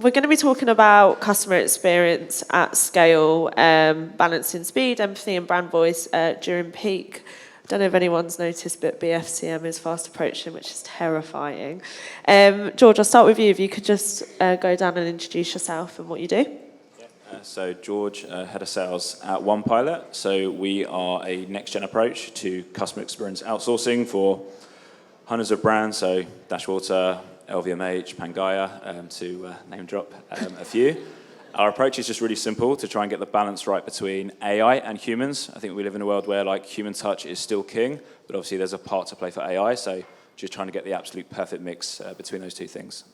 we're going to be talking about customer experience at scale, balancing speed, empathy, and brand voice during peak. I don't know if anyone's noticed, but BFCM is fast approaching, which is terrifying. George, I'll start with you. If you could just go down and introduce yourself and what you do. So George, head of sales at Onepilot. So we are a next-gen approach to customer experience outsourcing for hundreds of brands. So Dashwater, LVMH, Pangaea, to name drop a few. Our approach is just really simple to try and get the balance right between AI and humans. I think we live in a world where like human touch is still king, but obviously there's a part to play for AI. So just trying to get the absolute perfect mix between those two things.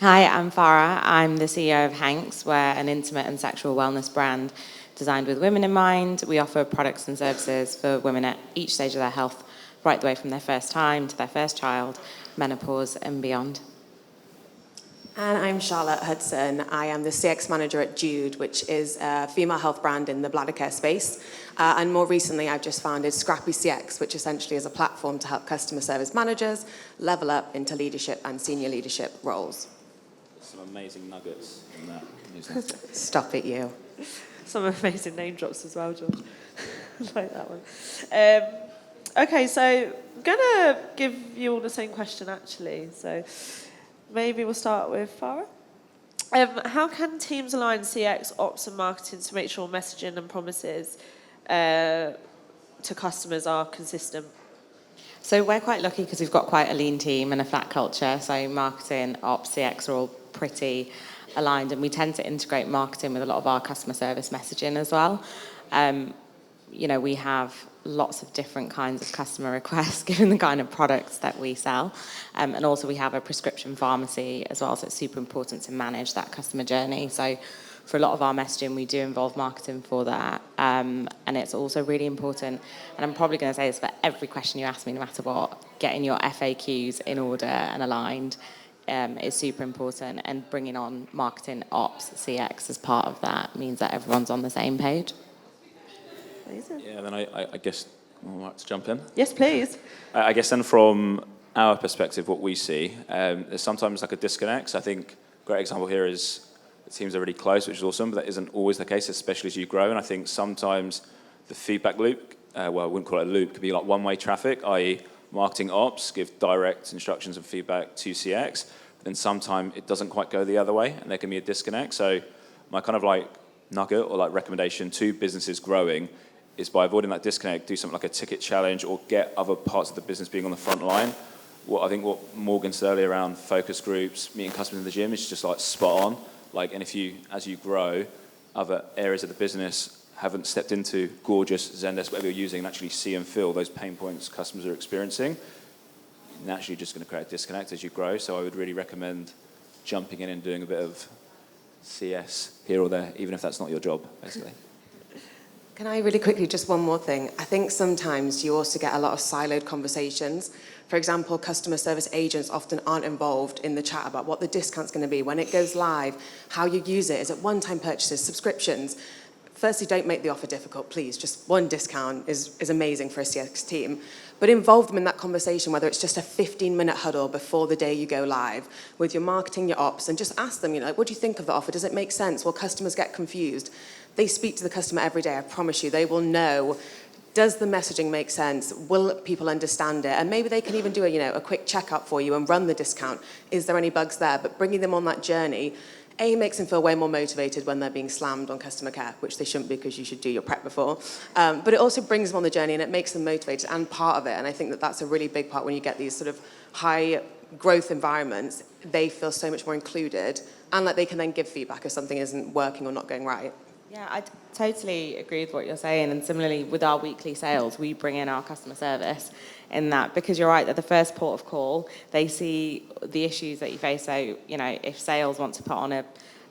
Hi, I'm Farah. I'm the CEO of Hanx. We're an intimate and sexual wellness brand designed with women in mind. We offer products and services for women at each stage of their health, right the way from their first time to their first child, menopause and beyond. And I'm Charlotte Hudson. I am the CX manager at Jude, which is a female health brand in the bladder care space. And more recently, I've just founded Scrappy CX, which essentially is a platform to help customer service managers level up into leadership and senior leadership roles. Some amazing nuggets in that. Stop it, you. Some amazing name drops as well, George. I like that one. Okay, so I'm going to give you all the same question, actually. So maybe we'll start with Farah. How can teams align CX, ops and marketing to make sure messaging and promises to customers are consistent? So we're quite lucky because we've got quite a lean team and a flat culture. So marketing, ops, CX are all pretty aligned, and we tend to integrate marketing with a lot of our customer service messaging as well. We have lots of different kinds of customer requests given the kind of products that we sell. And also we have a prescription pharmacy as well, so it's super important to manage that customer journey. So for a lot of our messaging, we do involve marketing for that. And it's also really important, and I'm probably going to say this for every question you ask me, no matter what, getting your FAQs in order and aligned is super important, and bringing on marketing, ops, CX as part of that means that everyone's on the same page. Amazing. Yeah, then I guess I'd like to jump in. Yes, please. I guess then from our perspective, what we see, there's sometimes like a disconnect. So I think a great example here is the teams are really close, which is awesome, but that isn't always the case, especially as you grow. And I think sometimes the feedback loop, I wouldn't call it a loop, could be like one-way traffic, i.e. marketing ops give direct instructions and feedback to CX, but then sometimes it doesn't quite go the other way, and there can be a disconnect. So my kind of like nugget or like recommendation to businesses growing is by avoiding that disconnect, do something like a ticket challenge or get other parts of the business being on the front line. What Morgan said earlier around focus groups, meeting customers in the gym is just like spot on. Like, and as you grow, other areas of the business haven't stepped into gorgeous Zendesk, whatever you're using, and actually see and feel those pain points customers are experiencing, naturally just going to create a disconnect as you grow. So I would really recommend jumping in and doing a bit of CS here or there, even if that's not your job, basically. Can I really quickly, just one more thing? I think sometimes you also get a lot of siloed conversations. For example, customer service agents often aren't involved in the chat about what the discount's going to be, when it goes live, how you use it, is it one-time purchases, subscriptions. Firstly, don't make the offer difficult, please. Just one discount is amazing for a CX team. But involve them in that conversation, whether it's just a 15-minute huddle before the day you go live with your marketing, your ops, and just ask them, what do you think of the offer? Does it make sense? Will customers get confused? They speak to the customer every day, I promise you. They will know, does the messaging make sense? Will people understand it? And maybe they can even do a quick checkup for you and run the discount. Is there any bugs there? But bringing them on that journey, makes them feel way more motivated when they're being slammed on customer care, which they shouldn't be because you should do your prep before. But it also brings them on the journey and it makes them motivated and part of it. And I think that that's a really big part when you get these sort of high growth environments. They feel so much more included and like they can then give feedback if something isn't working or not going right. Yeah, I totally agree with what you're saying. And similarly, with our weekly sales, we bring in our customer service in that, because you're right, they're the first port of call. They see the issues that you face. So, if sales want to put on a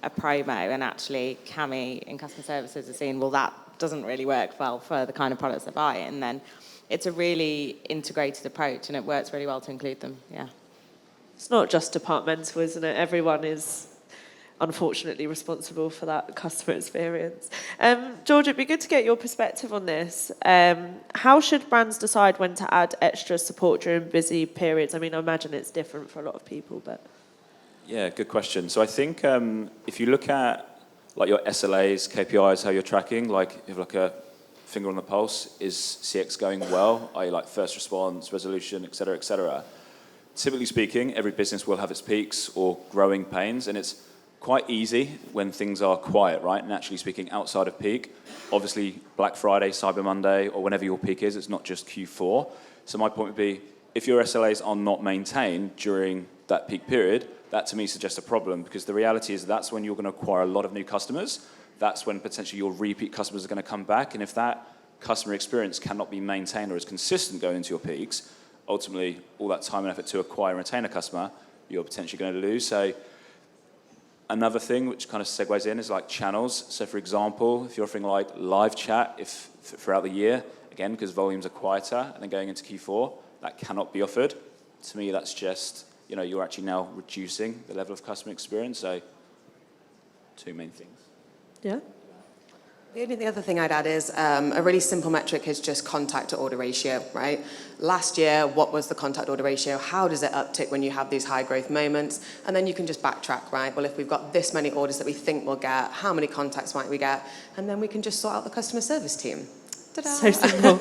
promo and actually Cami in customer services is seeing, well, that doesn't really work well for the kind of products they buy. And then it's a really integrated approach and it works really well to include them, yeah. It's not just departmental, isn't it? Everyone is unfortunately responsible for that customer experience. George, it'd be good to get your perspective on this. How should brands decide when to add extra support during busy periods? I mean, I imagine it's different for a lot of people, but... Yeah, good question. So I think if you look at like your SLAs, KPIs, how you're tracking, like you have like a finger on the pulse, is CX going well? I.e. like first response, resolution, et cetera, et cetera. Typically speaking, every business will have its peaks or growing pains, and it's quite easy when things are quiet, right? Naturally speaking, outside of peak, obviously Black Friday, Cyber Monday, or whenever your peak is, it's not just Q4. So my point would be, if your SLAs are not maintained during that peak period, that to me suggests a problem, because the reality is that's when you're going to acquire a lot of new customers. That's when potentially your repeat customers are going to come back, and if that customer experience cannot be maintained or is consistent going into your peaks, ultimately, all that time and effort to acquire and retain a customer, you're potentially going to lose. So another thing which kind of segues in is like channels. So for example, if you're offering like live chat throughout the year, again, because volumes are quieter, and then going into Q4, that cannot be offered. To me, that's just, you're actually now reducing the level of customer experience. So two main things. Yeah. The only other thing I'd add is a really simple metric is just contact to order ratio, right? Last year, what was the contact order ratio? How does it uptick when you have these high growth moments? And then you can just backtrack, right? Well, if we've got this many orders that we think we'll get, how many contacts might we get? And then we can just sort out the customer service team. Ta-da! So simple.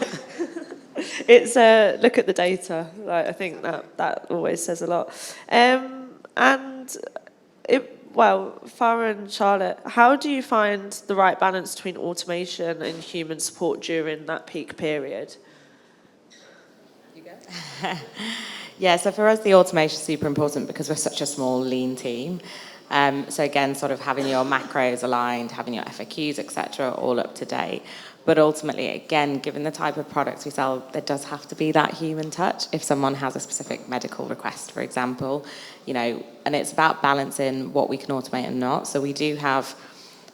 It's look at the data. Like, I think that always says a lot. Farah and Charlotte, how do you find the right balance between automation and human support during that peak period? You go. Yeah, so for us, the automation is super important because we're such a small, lean team. So again, sort of having your macros aligned, having your FAQs, etc., all up to date. But ultimately, again, given the type of products we sell, there does have to be that human touch. If someone has a specific medical request, for example, and it's about balancing what we can automate and not. So we have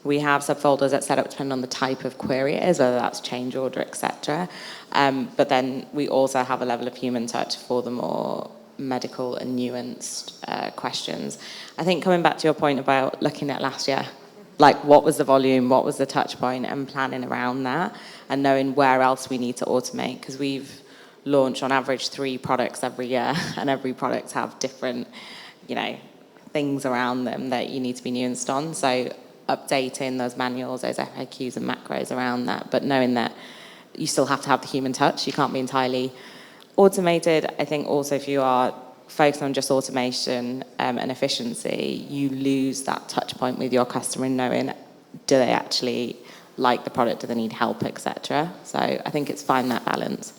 subfolders that set up depending on the type of query it is, whether that's change order, etc. But then we also have a level of human touch for the more medical and nuanced questions. I think coming back to your point about looking at last year, like what was the volume, what was the touch point, and planning around that, and knowing where else we need to automate, because we've launched on average 3 products every year, and every product have different, things around them that you need to be nuanced on. So updating those manuals, those FAQs and macros around that, but knowing that you still have to have the human touch. You can't be entirely automated. I think also if you are focused on just automation and efficiency, you lose that touch point with your customer in knowing, do they actually like the product, do they need help, etc. So I think it's finding that balance.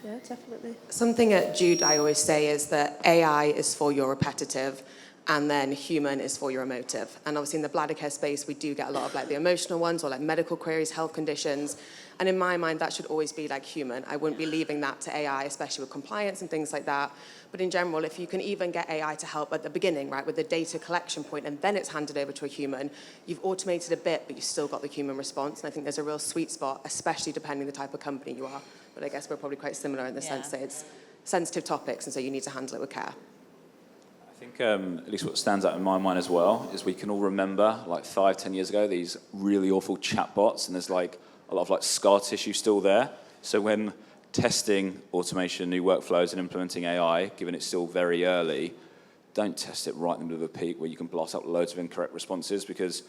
Yeah, definitely. Something at Jude I always say is that AI is for your repetitive, and then human is for your emotive. And obviously in the bladder care space, we do get a lot of like the emotional ones, or like medical queries, health conditions. And in my mind, that should always be like human. I wouldn't be leaving that to AI, especially with compliance and things like that. But in general, if you can even get AI to help at the beginning, right, with the data collection point, and then it's handed over to a human, you've automated a bit, but you've still got the human response. And I think there's a real sweet spot, especially depending the type of company you are. But I guess we're probably quite similar in the sense that it's sensitive topics, and so you need to handle it with care. I think at least what stands out in my mind as well is we can all remember like 5-10 years ago these really awful chatbots, and there's like a lot of like scar tissue still there. So when testing automation, new workflows, and implementing AI, given it's still very early, don't test it right in the middle of a peak where you can blast out loads of incorrect responses, because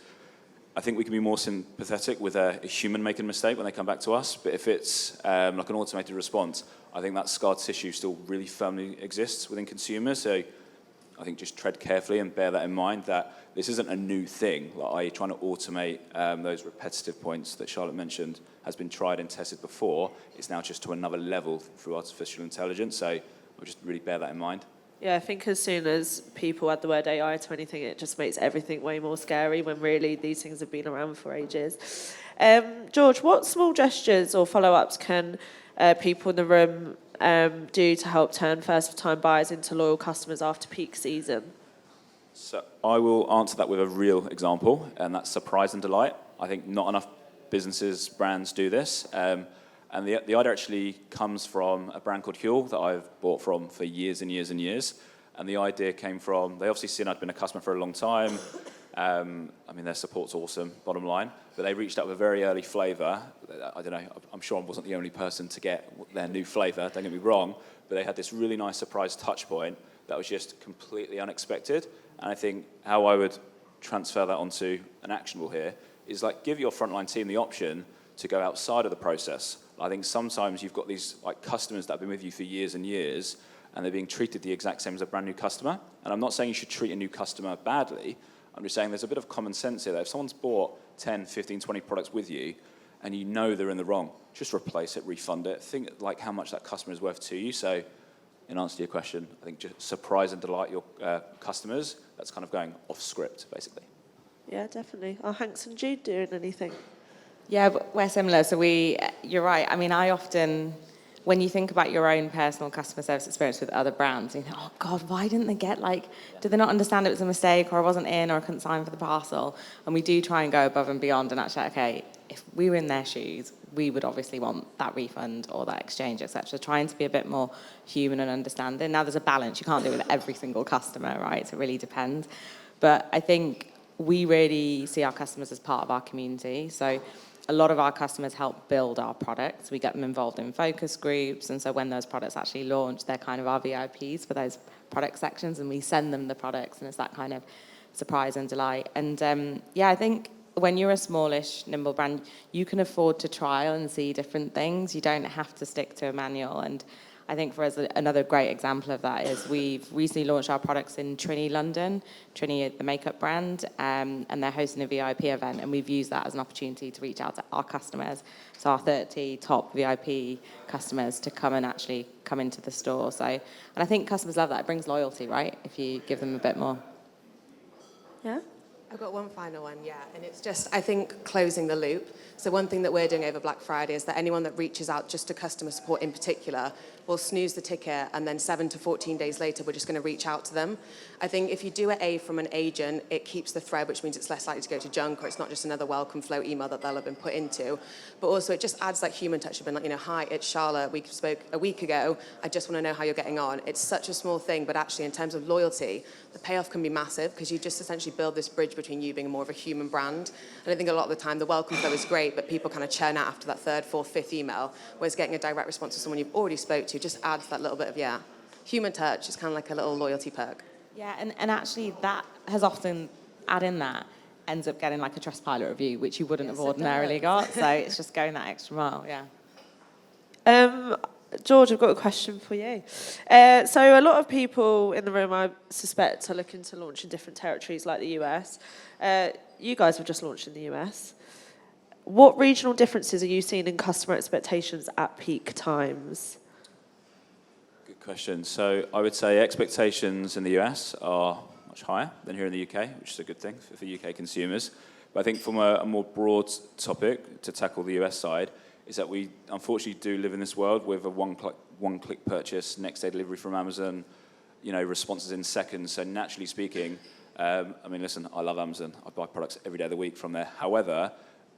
I think we can be more sympathetic with a human making a mistake when they come back to us. But if it's like an automated response, I think that scar tissue still really firmly exists within consumers. So I think just tread carefully and bear that in mind, that this isn't a new thing. Like trying to automate those repetitive points that Charlotte mentioned has been tried and tested before. It's now just to another level through artificial intelligence. So I'll just really bear that in mind. Yeah, I think as soon as people add the word AI to anything, it just makes everything way more scary, when really these things have been around for ages. George, what small gestures or follow-ups can people in the room do to help turn first-time buyers into loyal customers after peak season? So I will answer that with a real example, and that's surprise and delight. I think not enough businesses, brands do this. And the idea actually comes from a brand called Huel that I've bought from for years and years and years. And the idea came from, they obviously seen I'd been a customer for a long time. I mean, their support's awesome, bottom line. But they reached out with a very early flavour. I don't know, I'm sure I wasn't the only person to get their new flavour, don't get me wrong. But they had this really nice surprise touch point that was just completely unexpected. And I think how I would transfer that onto an actionable here is like give your frontline team the option to go outside of the process. I think sometimes you've got these like customers that have been with you for years and years, and they're being treated the exact same as a brand new customer. And I'm not saying you should treat a new customer badly. I'm just saying there's a bit of common sense here that if someone's bought 10, 15, 20 products with you, and you know they're in the wrong, just replace it, refund it. Think like how much that customer is worth to you. So in answer to your question, I think just surprise and delight your customers. That's kind of going off script, basically. Yeah, definitely. Are Hanx and Jude doing anything? Yeah, but we're similar. So you're right. I mean, I often, when you think about your own personal customer service experience with other brands, you think, oh God, why didn't they get did they not understand it was a mistake, or I wasn't in, or I couldn't sign for the parcel? And we do try and go above and beyond and actually, okay, if we were in their shoes, we would obviously want that refund or that exchange, etc. Trying to be a bit more human and understanding. Now, there's a balance. You can't do it with every single customer, right? So it really depends. But I think we really see our customers as part of our community. So a lot of our customers help build our products. We get them involved in focus groups. And so when those products actually launch, they're kind of our VIPs for those product sections. And we send them the products. And it's that kind of surprise and delight. And I think when you're a smallish, nimble brand, you can afford to trial and see different things. You don't have to stick to a manual. And I think for us, another great example of that is we've recently launched our products in Trini London, Trini, the makeup brand, and they're hosting a VIP event, and we've used that as an opportunity to reach out to our customers, so our 30 top VIP customers, to come and actually come into the store. So, and I think customers love that. It brings loyalty, right, if you give them a bit more. Yeah? I've got one final one, and it's just, I think, closing the loop. So one thing that we're doing over Black Friday is that anyone that reaches out just to customer support in particular will snooze the ticket, and then 7 to 14 days later, we're just going to reach out to them. I think if you do it from an agent, it keeps the thread, which means it's less likely to go to junk, or it's not just another welcome flow email that they'll have been put into. But also, it just adds that human touch of being like, hi, it's Charlotte. We spoke a week ago. I just want to know how you're getting on. It's such a small thing, but actually, in terms of loyalty, the payoff can be massive, because you just essentially build this bridge between you being more of a human brand. And I think a lot of the time, the welcome flow is great, but people kind of churn out after that third, fourth, fifth email, whereas getting a direct response to someone you've already spoke to just adds that little bit of, human touch. Is kind of like a little loyalty perk. Yeah, and actually that has often, adding that, ends up getting like a Trustpilot review, which you wouldn't have ordinarily got. So it's just going that extra mile, George, I've got a question for you. So a lot of people in the room, I suspect, are looking to launch in different territories like the US. You guys have just launched in the US. What regional differences are you seeing in customer expectations at peak times? Good question. So I would say expectations in the US are much higher than here in the UK, which is a good thing for UK consumers. But I think from a more broad topic to tackle the US side, is that we unfortunately do live in this world with a one-click purchase, next-day delivery from Amazon, responses in seconds. So naturally speaking, listen, I love Amazon. I buy products every day of the week from there. However,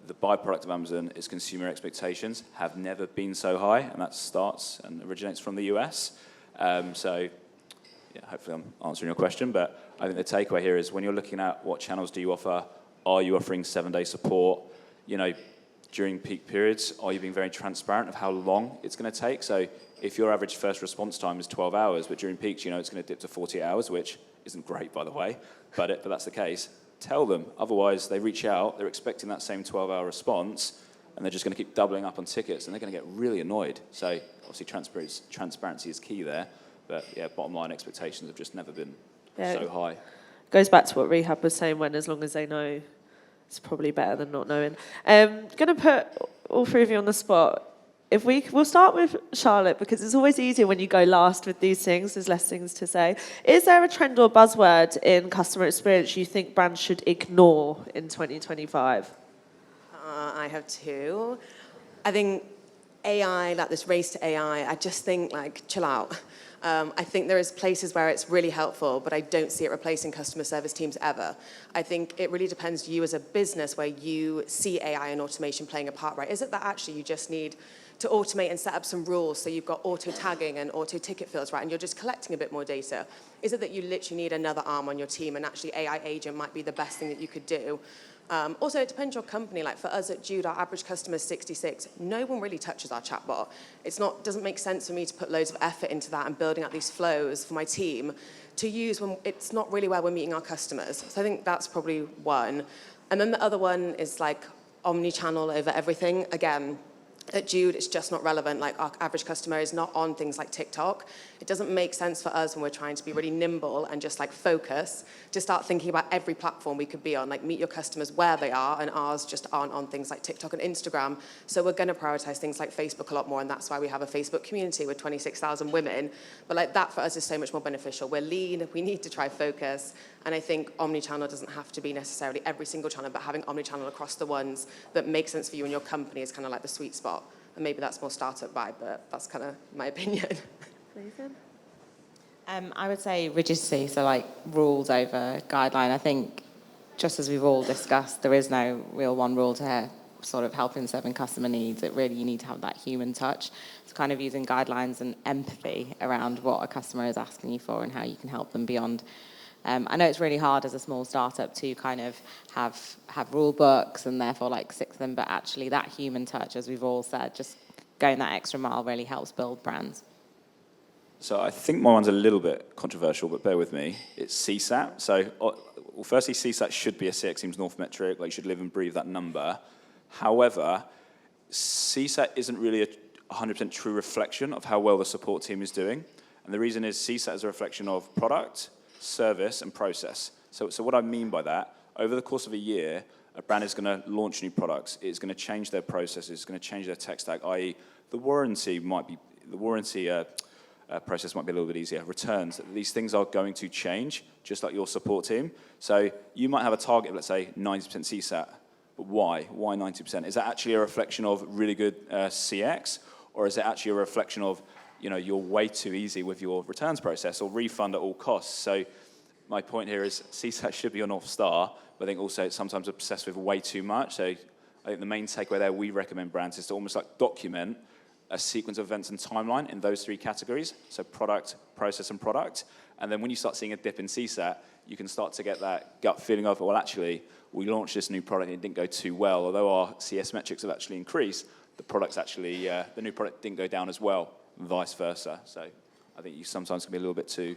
the byproduct of Amazon is consumer expectations have never been so high, and that starts and originates from the US. Hopefully I'm answering your question, but I think the takeaway here is when you're looking at what channels do you offer, are you offering 7-day support, during peak periods, are you being very transparent of how long it's going to take? So if your average first response time is 12 hours, but during peaks, it's going to dip to 48 hours, which isn't great, by the way, but that's the case. Tell them. Otherwise, they reach out, they're expecting that same 12-hour response, and they're just going to keep doubling up on tickets, and they're going to get really annoyed. So obviously, transparency is key there. But bottom line, expectations have just never been so high. Goes back to what Rehab was saying, when as long as they know, it's probably better than not knowing. Going to put all three of you on the spot. We'll start with Charlotte, because it's always easier when you go last with these things. There's less things to say. Is there a trend or buzzword in customer experience you think brands should ignore in 2025? I have two. I think AI, like this race to AI, I just think, chill out. I think there is places where it's really helpful, but I don't see it replacing customer service teams ever. I think it really depends you as a business where you see AI and automation playing a part, right? Is it that actually you just need to automate and set up some rules so you've got auto tagging and auto ticket fields, right? And you're just collecting a bit more data? Is it that you literally need another arm on your team and actually AI agent might be the best thing that you could do? Also, it depends on your company. Like for us at Jude, our average customer is 66. No one really touches our chatbot. Doesn't make sense for me to put loads of effort into that and building out these flows for my team to use when it's not really where we're meeting our customers. So I think that's probably one. And then the other one is like omni-channel over everything. Again, at Jude, it's just not relevant. Like our average customer is not on things like TikTok. It doesn't make sense for us when we're trying to be really nimble and just like focus to start thinking about every platform we could be on, like meet your customers where they are, and ours just aren't on things like TikTok and Instagram. So we're going to prioritize things like Facebook a lot more, and that's why we have a Facebook community with 26,000 women. But like that for us is so much more beneficial. We're lean, we need to try focus, and I think omni-channel doesn't have to be necessarily every single channel, but having omni-channel across the ones that make sense for you and your company is kind of like the sweet spot. And maybe that's more startup vibe, but that's kind of my opinion. Nathan? I would say rigidity, so like rules over guideline. I think just as we've all discussed, there is no real one rule to sort of helping serving customer needs. It really, you need to have that human touch. So kind of using guidelines and empathy around what a customer is asking you for and how you can help them beyond. I know it's really hard as a small startup to kind of have rule books and therefore like stick to them, but actually that human touch, as we've all said, just going that extra mile really helps build brands. So I think my one's a little bit controversial, but bear with me. It's CSAT. So, well, firstly, CSAT should be a CX team's North metric. Like, you should live and breathe that number. However, CSAT isn't really a 100% true reflection of how well the support team is doing. And the reason is CSAT is a reflection of product, service, and process. So what I mean by that, over the course of a year, a brand is going to launch new products. It's going to change their processes. It's going to change their tech stack, i.e. the warranty process might be a little bit easier. Returns, these things are going to change, just like your support team. So you might have a target of, let's say, 90% CSAT. But why? Why 90%? Is that actually a reflection of really good CX? Or is it actually a reflection of, you're way too easy with your returns process or refund at all costs? So my point here is CSAT should be your North Star, but I think also it's sometimes obsessed with way too much. So I think the main takeaway there we recommend brands is to almost like document a sequence of events and timeline in those three categories. So product, process, and product. And then when you start seeing a dip in CSAT, you can start to get that gut feeling of, well, actually, we launched this new product and it didn't go too well. Although our CS metrics have actually increased, the new product didn't go down as well, and vice versa. So I think you sometimes can be a little bit too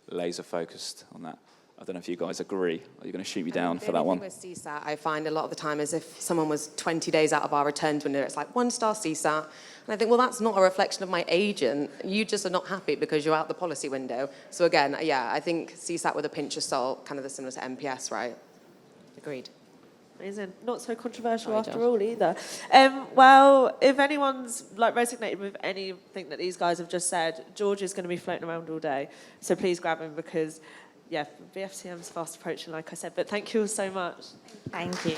laser focused on that. I don't know if you guys agree. Are you going to shoot me down for that one? The thing with CSAT, I find a lot of the time is if someone was 20 days out of our returns window, it's like 1-star CSAT. And I think, well, that's not a reflection of my agent. You just are not happy because you're out the policy window. So again, yeah, I think CSAT with a pinch of salt, kind of similar to NPS, right? Agreed. Amazing. Not so controversial Sorry, after Josh. all either. Well, if anyone's like resonated with anything that these guys have just said, George is going to be floating around all day. So please grab him because, yeah, BFCM's fast approaching, like I said. But thank you all so much. Thank you.